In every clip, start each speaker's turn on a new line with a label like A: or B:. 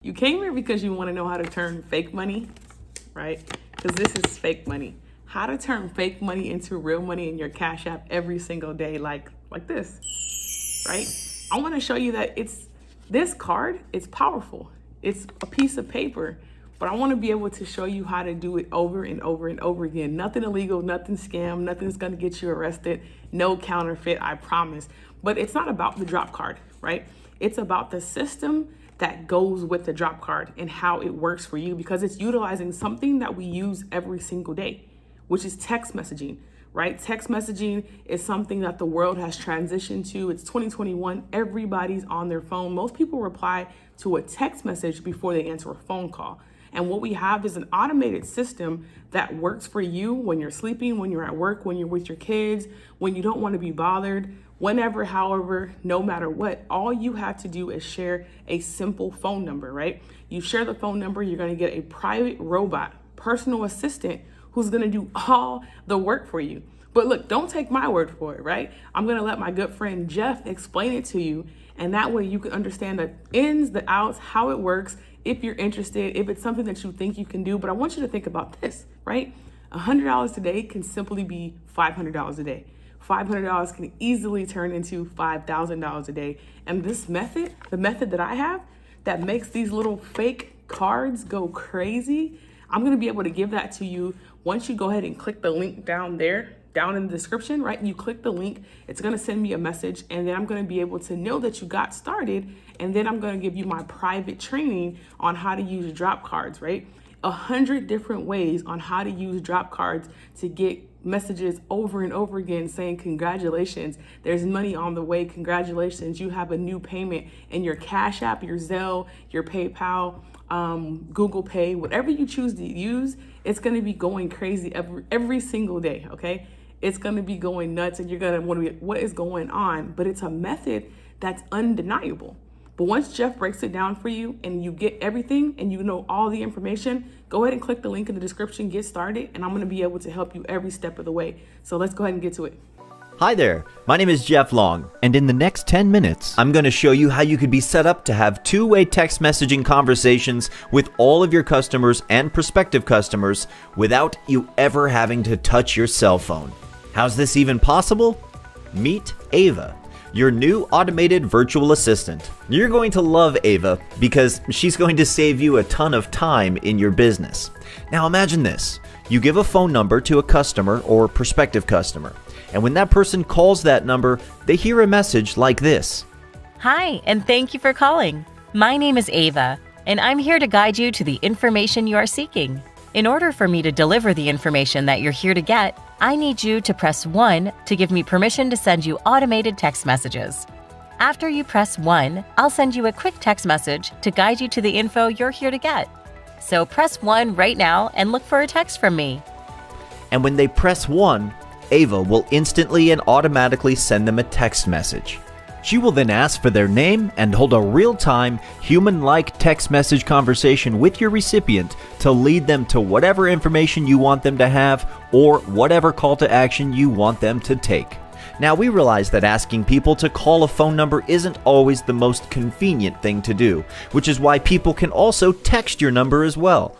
A: You came here because you want to know how to turn fake money, right? Because this is fake money. How to turn fake money into real money in your Cash App every single day, like this, right? I want to show you that this card, it's powerful. It's a piece of paper, but I want to be able to show you how to do it over and over and over again. Nothing illegal, nothing scam, nothing's going to get you arrested, no counterfeit, I promise. But it's not about the drop card, right? It's about the system that goes with the drop card and how it works for you, because it's utilizing something that we use every single day, which is text messaging, right? Text messaging is something that the world has transitioned to. It's 2021, everybody's on their phone. Most people reply to a text message before they answer a phone call. And what we have is an automated system that works for you when you're sleeping, when you're at work, when you're with your kids, when you don't want to be bothered, whenever, however, no matter what. All you have to do is share a simple phone number, right? You share the phone number, you're going to get a private robot, personal assistant, who's going to do all the work for you. But look, don't take my word for it, right? I'm going to let my good friend Jeff explain it to you. And that way you can understand the ins, the outs, how it works, if you're interested, if it's something that you think you can do. But I want you to think about this, right? $100 today can simply be $500 a day. $500 can easily turn into $5,000 a day. And this method, the method that I have that makes these little fake cards go crazy, I'm gonna be able to give that to you once you go ahead and click the link down there, down in the description, right? You click the link, it's gonna send me a message, and then I'm gonna be able to know that you got started, and then I'm gonna give you my private training on how to use drop cards, right? 100 different ways on how to use drop cards to get messages over and over again saying, congratulations, there's money on the way, congratulations, you have a new payment in your Cash App, your Zelle, your PayPal, Google Pay, whatever you choose to use, it's gonna be going crazy every single day, okay? It's gonna be going nuts, and you're gonna wanna be, what is going on? But it's a method that's undeniable. But once Jeff breaks it down for you and you get everything and you know all the information, go ahead and click the link in the description, get started, and I'm gonna be able to help you every step of the way. So let's go ahead and get to it.
B: Hi there, my name is Jeff Long, and in the next 10 minutes, I'm going to show you how you could be set up to have two-way text messaging conversations with all of your customers and prospective customers without you ever having to touch your cell phone. How's this even possible? Meet Ava, your new automated virtual assistant. You're going to love Ava because she's going to save you a ton of time in your business. Now imagine this, you give a phone number to a customer or prospective customer, and when that person calls that number, they hear a message like this.
C: Hi, and thank you for calling. My name is Ava, and I'm here to guide you to the information you are seeking. In order for me to deliver the information that you're here to get, I need you to press 1 to give me permission to send you automated text messages. After you press 1, I'll send you a quick text message to guide you to the info you're here to get. So press 1 right now and look for a text from me.
B: And when they press 1, Ava will instantly and automatically send them a text message. She will then ask for their name and hold a real-time, human-like text message conversation with your recipient to lead them to whatever information you want them to have or whatever call to action you want them to take. Now, we realize that asking people to call a phone number isn't always the most convenient thing to do, which is why people can also text your number as well.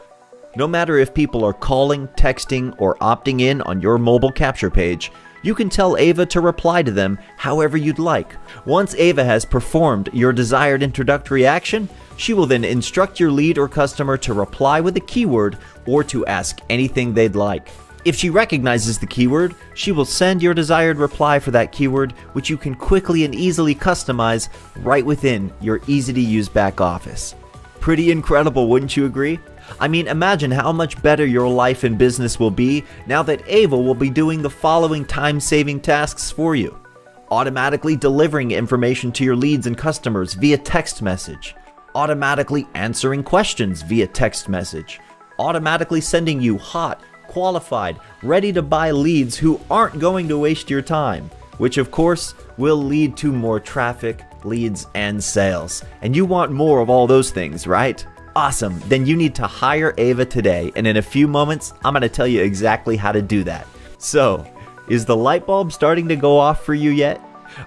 B: No matter if people are calling, texting, or opting in on your mobile capture page, you can tell Ava to reply to them however you'd like. Once Ava has performed your desired introductory action, she will then instruct your lead or customer to reply with a keyword or to ask anything they'd like. If she recognizes the keyword, she will send your desired reply for that keyword, which you can quickly and easily customize right within your easy-to-use back office. Pretty incredible, wouldn't you agree? I mean, imagine how much better your life and business will be now that Ava will be doing the following time-saving tasks for you. Automatically delivering information to your leads and customers via text message. Automatically answering questions via text message. Automatically sending you hot, qualified, ready-to-buy leads who aren't going to waste your time, which of course will lead to more traffic, leads, and sales. And you want more of all those things, right? Awesome, then you need to hire Ava today, and in a few moments, I'm going to tell you exactly how to do that. So, is the light bulb starting to go off for you yet?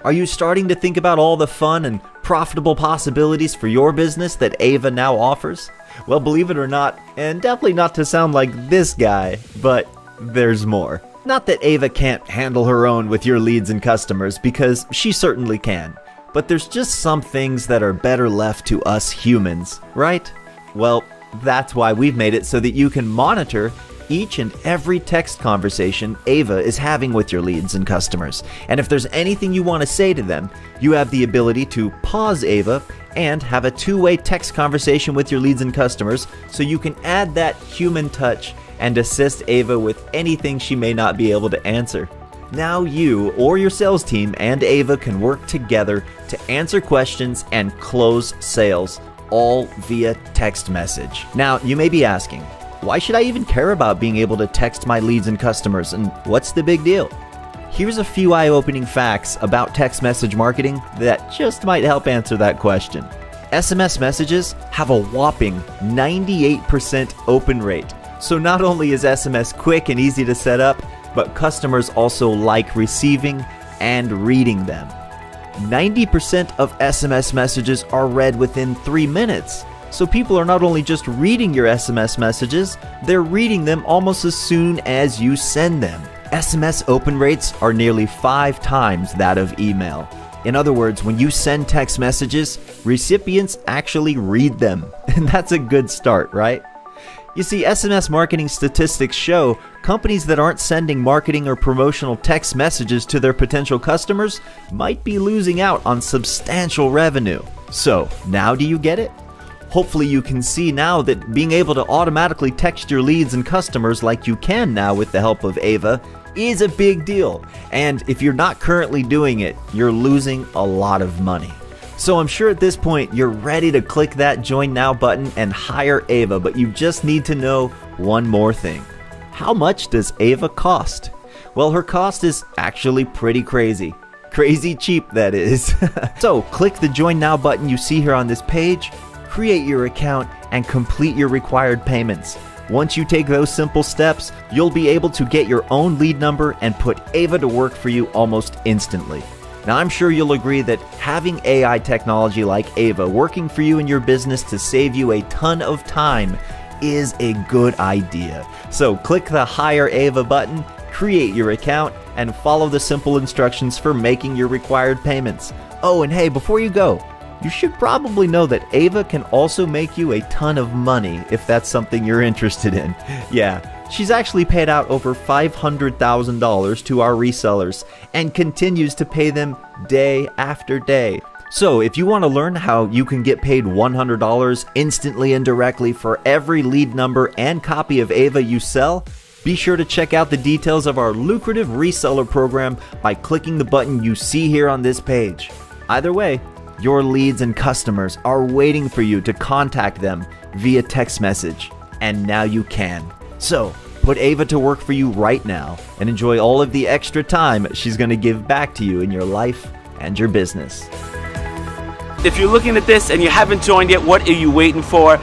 B: Are you starting to think about all the fun and profitable possibilities for your business that Ava now offers? Well, believe it or not, and definitely not to sound like this guy, but there's more. Not that Ava can't handle her own with your leads and customers, because she certainly can. But there's just some things that are better left to us humans, right? Well, that's why we've made it so that you can monitor each and every text conversation Ava is having with your leads and customers. And if there's anything you want to say to them, you have the ability to pause Ava and have a two-way text conversation with your leads and customers, so you can add that human touch and assist Ava with anything she may not be able to answer. Now you or your sales team and Ava can work together to answer questions and close sales, all via text message. Now, you may be asking, why should I even care about being able to text my leads and customers, and what's the big deal? Here's a few eye-opening facts about text message marketing that just might help answer that question. SMS messages have a whopping 98% open rate. So not only is SMS quick and easy to set up, but customers also like receiving and reading them. 90% of SMS messages are read within 3 minutes. So people are not only just reading your SMS messages, they're reading them almost as soon as you send them. SMS open rates are nearly 5 times that of email. In other words, when you send text messages, recipients actually read them. And that's a good start, right? You see, SMS marketing statistics show companies that aren't sending marketing or promotional text messages to their potential customers might be losing out on substantial revenue. So, now do you get it? Hopefully you can see now that being able to automatically text your leads and customers like you can now with the help of Ava is a big deal. And if you're not currently doing it, you're losing a lot of money. So I'm sure at this point you're ready to click that Join Now button and hire Ava, but you just need to know one more thing. How much does Ava cost? Well, her cost is actually pretty crazy. Crazy cheap, that is. So click the Join Now button you see here on this page, create your account, and complete your required payments. Once you take those simple steps, you'll be able to get your own lead number and put Ava to work for you almost instantly. Now, I'm sure you'll agree that having AI technology like Ava working for you in your business to save you a ton of time is a good idea. So click the Hire Ava button, create your account, and follow the simple instructions for making your required payments. Oh, and hey, before you go, you should probably know that Ava can also make you a ton of money if that's something you're interested in. Yeah, she's actually paid out over $500,000 to our resellers and continues to pay them day after day. So if you want to learn how you can get paid $100 instantly and directly for every lead number and copy of Ava you sell, be sure to check out the details of our lucrative reseller program by clicking the button you see here on this page. Either way, your leads and customers are waiting for you to contact them via text message, and now you can. So, put Ava to work for you right now and enjoy all of the extra time she's going to give back to you in your life and your business.
D: If you're looking at this and you haven't joined yet, what are you waiting for?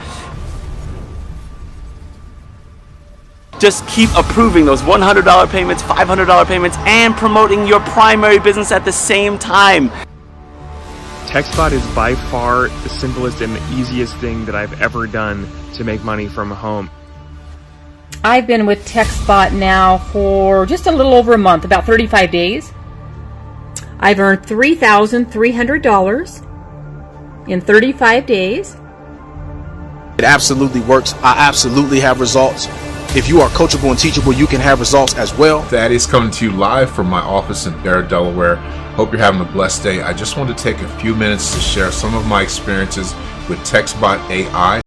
D: Just keep approving those $100 payments, $500 payments, and promoting your primary business at the same time.
E: TextBot is by far the simplest and the easiest thing that I've ever done to make money from home.
F: I've been with TextBot now for just a little over a month, about 35 days. I've earned $3,300 in 35 days.
G: It absolutely works. I absolutely have results. If you are coachable and teachable, you can have results as well.
H: Daddy's coming to you live from my office in Barrett, Delaware. Hope you're having a blessed day. I just want to take a few minutes to share some of my experiences with textbot.ai.